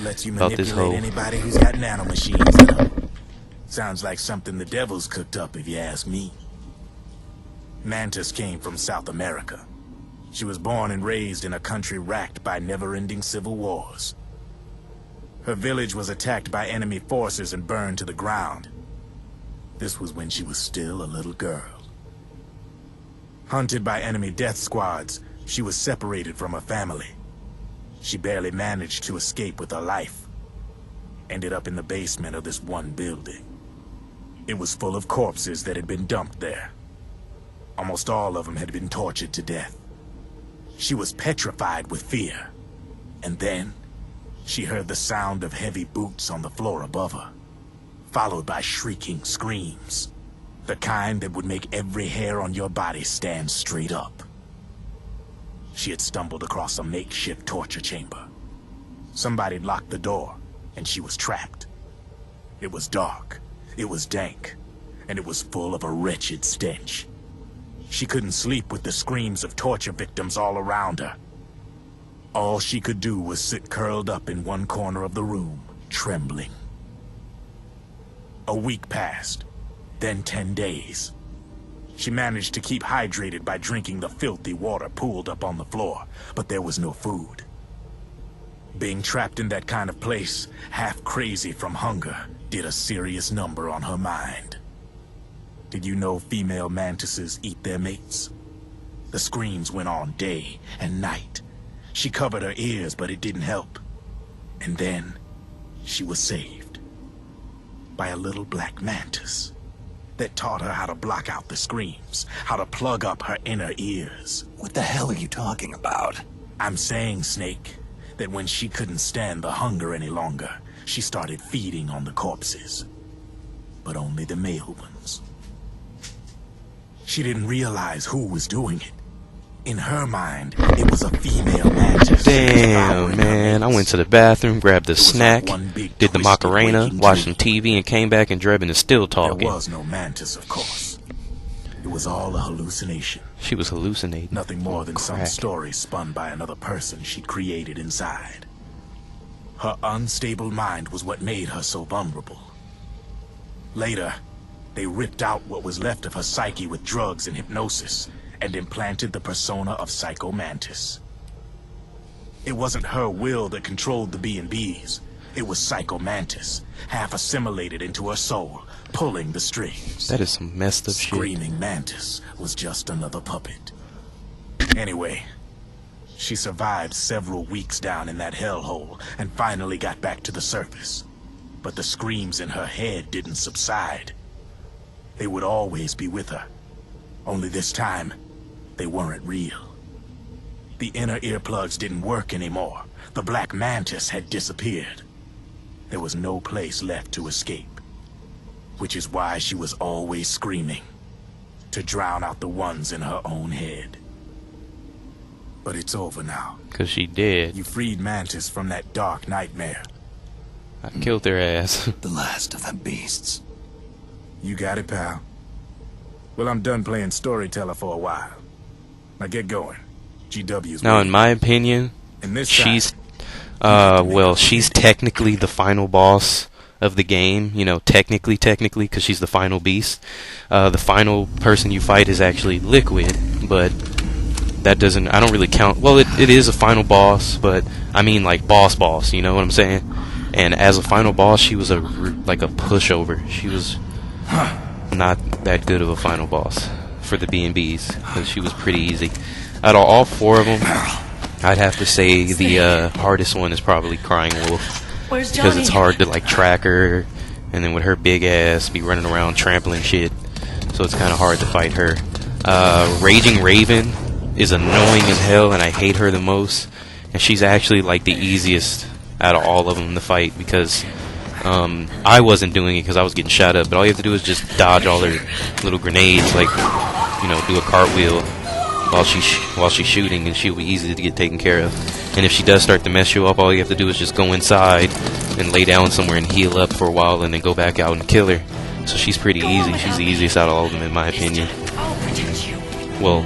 Lets you about this manipulate hoe. anybody who's got nanomachines in them. Sounds like something the devil's cooked up, if you ask me. Mantis came from South America. She was born and raised in a country racked by never-ending civil wars. Her village was attacked by enemy forces and burned to the ground. This was when she was still a little girl. Hunted by enemy death squads, she was separated from her family. She barely managed to escape with her life. Ended up in the basement of this one building. It was full of corpses that had been dumped there. Almost all of them had been tortured to death. She was petrified with fear. And then, she heard the sound of heavy boots on the floor above her, followed by shrieking screams. The kind that would make every hair on your body stand straight up. She had stumbled across a makeshift torture chamber. Somebody locked the door, and she was trapped. It was dark, it was dank, and it was full of a wretched stench. She couldn't sleep with the screams of torture victims all around her. All she could do was sit curled up in one corner of the room, trembling. A week passed, then 10 days. She managed to keep hydrated by drinking the filthy water pooled up on the floor, but there was no food. Being trapped in that kind of place, half crazy from hunger, did a serious number on her mind. Did you know female mantises eat their mates? The screams went on day and night. She covered her ears, but it didn't help. And then, she was saved by a little black mantis that taught her how to block out the screams, how to plug up her inner ears. What the hell are you talking about? I'm saying, Snake, that when she couldn't stand the hunger any longer, she started feeding on the corpses. But only the male ones. She didn't realize who was doing it. In her mind, it was a female mantis. Damn, man. I went to the bathroom, grabbed a snack, did the Macarena, watched some TV, and came back, and Drebin is still talking. There was no mantis, of course. It was all a hallucination. She was hallucinating. Nothing more than some Crack. story spun by another person she'd created inside. Her unstable mind was what made her so vulnerable. Later, they ripped out what was left of her psyche with drugs and hypnosis, and implanted the persona of Psycho Mantis. It wasn't her will that controlled the B&Bs. It was Psycho Mantis, half assimilated into her soul, pulling the strings. That is some messed up shit. Screaming Mantis was just another puppet. Anyway, she survived several weeks down in that hellhole and finally got back to the surface. But the screams in her head didn't subside. They would always be with her. Only this time, they weren't real. The inner earplugs didn't work anymore. The black mantis had disappeared. There was no place left to escape. Which is why she was always screaming, to drown out the ones in her own head. But it's over now. 'Cause she dead. You freed Mantis from that dark nightmare. I killed their ass. The last of them beasts. You got it, pal. Well, I'm done playing storyteller for a while. Now get going. GW's Now, in waiting. my opinion, And this she's, time, well, she's technically the final boss of the game. You know, technically, because she's the final beast. The final person you fight is actually Liquid, but that doesn't, I don't really count. Well, it is a final boss, but I mean like boss, you know what I'm saying? And as a final boss, she was like a pushover. She was not that good of a final boss for the B&Bs, because she was pretty easy. Out of all four of them, I'd have to say the hardest one is probably Crying Wolf, Where's because Johnny? it's hard to like track her, and then with her big ass be running around trampling shit, so it's kind of hard to fight her. Raging Raven is annoying as hell, and I hate her the most, and she's actually like the easiest out of all of them to fight, because I wasn't doing it because I was getting shot up, but all you have to do is just dodge all her little grenades, like, you know, do a cartwheel while she's shooting, and she'll be easy to get taken care of. And if she does start to mess you up, all you have to do is just go inside and lay down somewhere and heal up for a while, and then go back out and kill her. So she's pretty easy. She's the easiest out of all of them, in my opinion. I'll protect you. Well,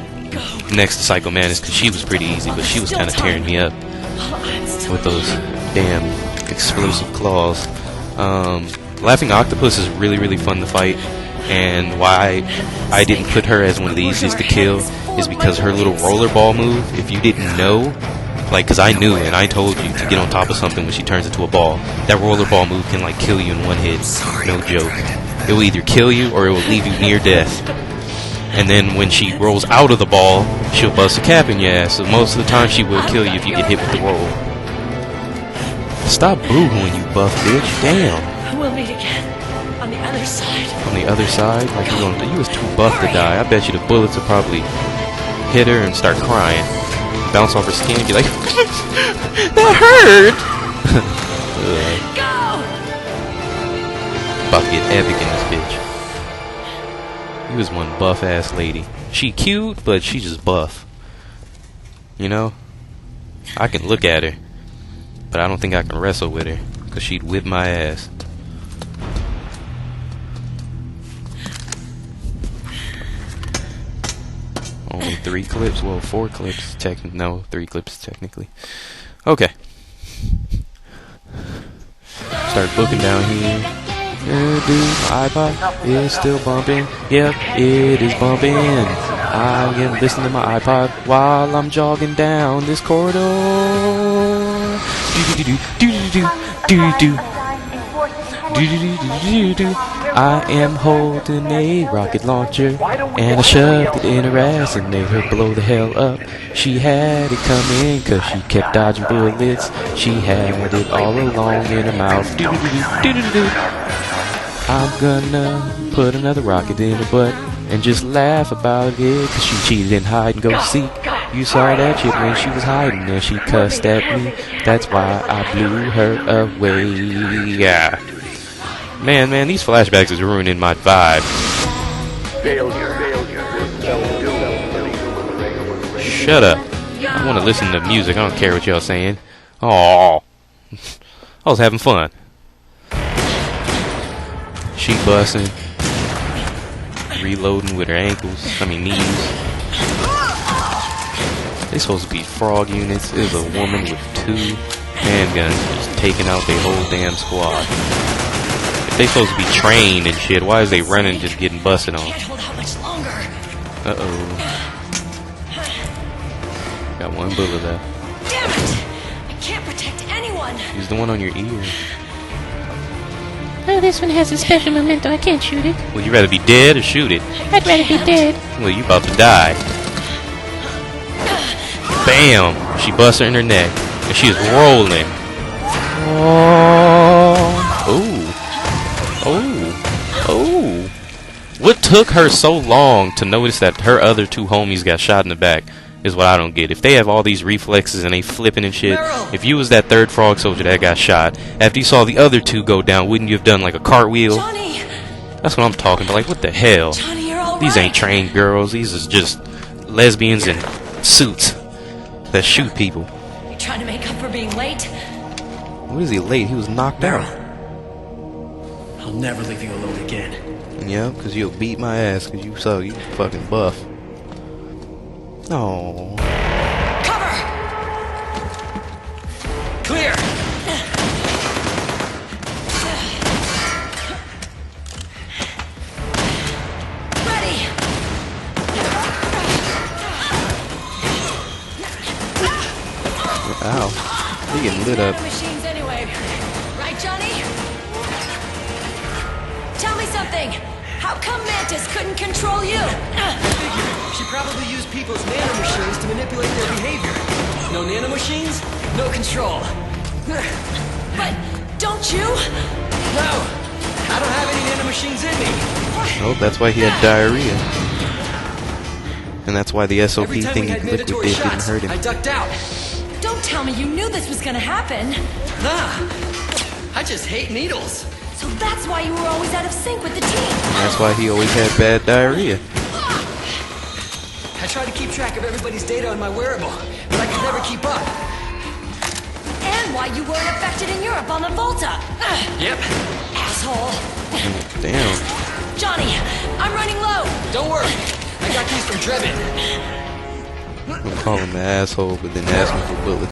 next to Psycho Mantis, because she was pretty easy, but she was kind of tearing me up with those damn explosive claws. Laughing Octopus is really, really fun to fight, and why I didn't put her as one of the easiest to kill is because her little rollerball move, if you didn't know, like, because I knew and I told you to get on top of something when she turns into a ball, that rollerball move can, like, kill you in one hit. No joke. It will either kill you or it will leave you near death. And then when she rolls out of the ball, she'll bust a cap in your ass, so most of the time she will kill you if you get hit with the roll. Stop boo-hooing, you buff bitch. Damn. We'll meet again. On the other side. On the other side? Like you was too buff to die. I bet you the bullets would probably hit her and start crying. Bounce off her skin and be like, that hurt! Go! About to get epic in this bitch. You was one buff ass lady. She cute, but she just buff. You know? I can look at her, but I don't think I can wrestle with her, because she'd whip my ass. Only 3 clips? Well, 4 clips. No, 3 clips technically. Okay. Start booking down here. Yeah, dude, my iPod is still bumping. Yep, it is bumping. I am listening to my iPod while I'm jogging down this corridor. I am holding a rocket launcher, and I shoved it in her ass and made her blow the hell up. She had it coming cause she kept dodging bullets. She had it all along in her mouth. I'm gonna put another rocket in her butt and just laugh about it cause she cheated in hide and go seek. You saw that shit when she was hiding and she cussed at me. That's why I blew her away. Yeah. Man, these flashbacks is ruining my vibe. Shut up. I want to listen to music. I don't care what y'all saying. Oh, I was having fun. She busting, reloading with her knees. They supposed to be frog units. There's a woman with 2 handguns just taking out their whole damn squad. If they supposed to be trained and shit, why is they running just getting busted on? Uh-oh. Got 1 bullet left. Damn it! I can't protect anyone. Use the one on your ear. Oh, this one has a special memento. I can't shoot it. Well, you rather be dead or shoot it? I'd rather be dead. Well, you about to die. Bam! She busts her in her neck. And she is rolling. Oh. What took her so long to notice that her other 2 homies got shot in the back is what I don't get. If they have all these reflexes and they flipping and shit, if you was that 3rd frog soldier that got shot, after you saw the other 2 go down, wouldn't you have done like a cartwheel? Johnny! That's what I'm talking about. Like, what the hell? Johnny, you're all These right. ain't trained girls. These is just lesbians in suits that shoot people. You trying to make up for being late? What is he late? He was knocked out. I'll never leave you alone again. Yeah, because you'll beat my ass because you fucking buff. Oh. Cover! Clear! Ready! Ow. He getting lit up. Machines anyway. Right, Johnny? Tell me something. How come Mantis couldn't control you? She probably used people's nanomachines to manipulate their behavior. No nanomachines, no control. But don't you? No! I don't have any nanomachines in me. Oh, that's why he had diarrhea. And that's why the SOP Every time we thing he had liquid mandatory did didn't shots, hurt him. I ducked out. Don't tell me you knew this was gonna happen. Nah, I just hate needles. So that's why you were always out of sync with the team. That's why he always had bad diarrhea. I tried to keep track of everybody's data on my wearable, but I could never keep up. And why you weren't affected in Europe on the Volta. Yep. Asshole. Damn. Johnny, I'm running low. Don't worry, I got these from Drebin. We'll call him an asshole, but then ask him for bullets.